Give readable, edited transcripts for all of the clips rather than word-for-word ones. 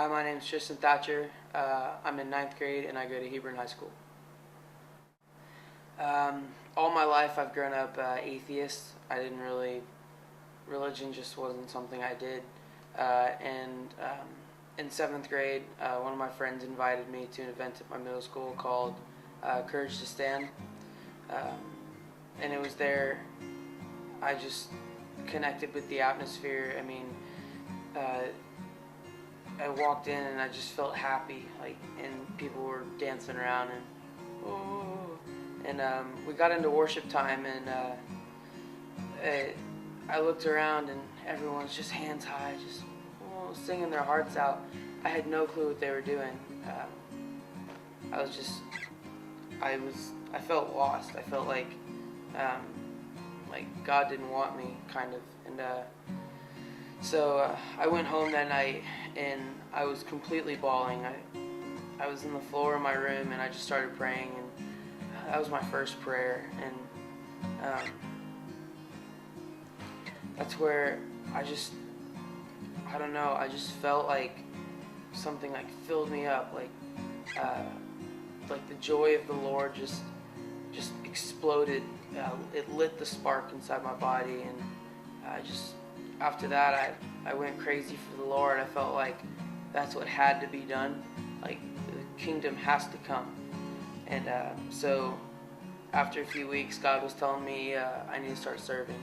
Hi, my name is TristanThatcher. I'm in ninth grade and I go to Hebron High School. All my life I've grown up atheist. Religion just wasn't something I did. In seventh grade, one of my friends invited me to an event at my middle school called Courage to Stand. And it was there, I just connected with the atmosphere. I walked in and I just felt happy, and people were dancing around and we got into worship time, and I looked around and everyone was just hands high, just singing their hearts out. I had no clue what they were doing. I felt lost. I felt like God didn't want me, kind of, and so I went home that night and I was completely bawling. I was in the floor of my room and I just started praying, and that was my first prayer, and that's where I just felt like something filled me up, like the joy of the Lord just exploded. It lit the spark inside my body, and after that I went crazy for the Lord. I felt like that's what had to be done. Like, the kingdom has to come. And so after a few weeks, God was telling me I need to start serving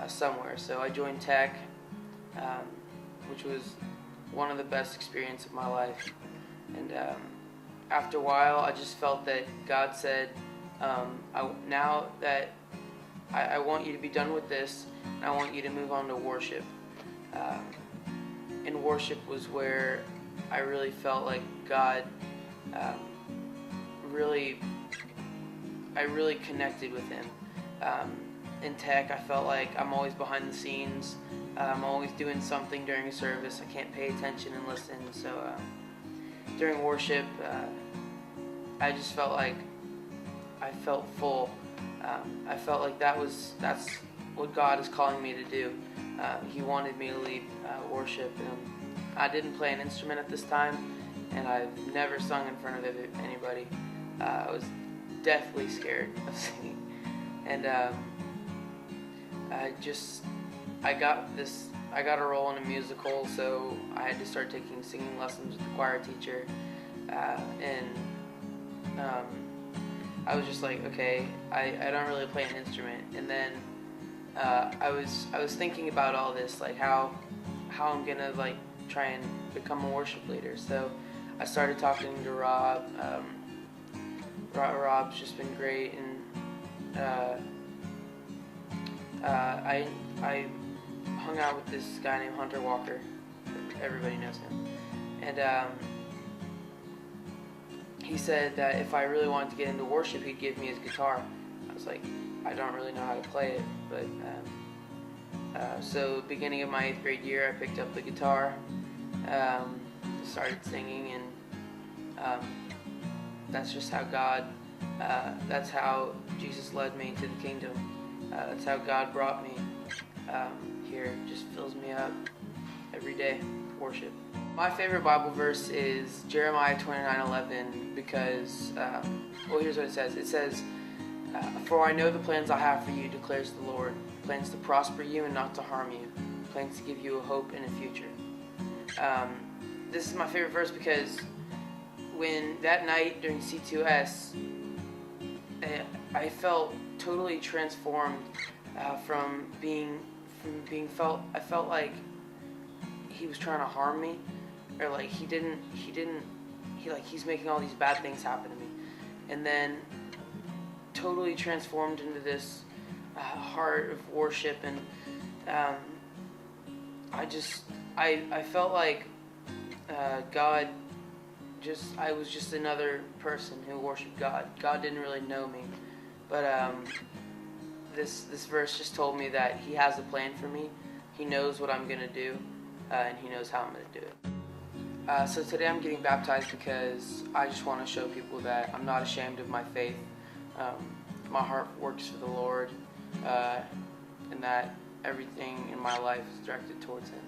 somewhere. So I joined tech, which was one of the best experiences of my life. And after a while, I just felt that God said, now that I want you to be done with this, and I want you to move on to worship. And worship was where I really felt like God I really connected with Him. In tech, I felt like I'm always behind the scenes. I'm always doing something during a service. I can't pay attention and listen. So during worship, I just felt like I felt full. I felt like that's what God is calling me to do. He wanted me to lead worship. And I didn't play an instrument at this time, and I've never sung in front of anybody. I was deathly scared of singing, and I got a role in a musical, so I had to start taking singing lessons with the choir teacher, and I was just like, okay, I don't really play an instrument. And then I was thinking about all this, like how I'm gonna try and become a worship leader. So I started talking to Rob. Rob's just been great, and I hung out with this guy named Hunter Walker. Everybody knows him, and he said that if I really wanted to get into worship, he'd give me his guitar. I was like, I don't really know how to play it, but so beginning of my 8th grade year, I picked up the guitar, started singing, and that's just how that's how Jesus led me to the kingdom. That's how God brought me here. It just fills me up every day, worship. My favorite Bible verse is Jeremiah 29:11, because, here's what it says. It says, "For I know the plans I have for you, declares the Lord, plans to prosper you and not to harm you, plans to give you a hope and a future." This is my favorite verse because when that night during C2S, I felt totally transformed I felt like he was trying to harm me, or he's making all these bad things happen to me, and then totally transformed into this heart of worship. And I felt like God I was just another person who worshiped God. God didn't really know me, but this verse just told me that He has a plan for me. He knows what I'm gonna do, and He knows how I'm gonna do it. So today I'm getting baptized because I just want to show people that I'm not ashamed of my faith. My heart works for the Lord, and that everything in my life is directed towards Him.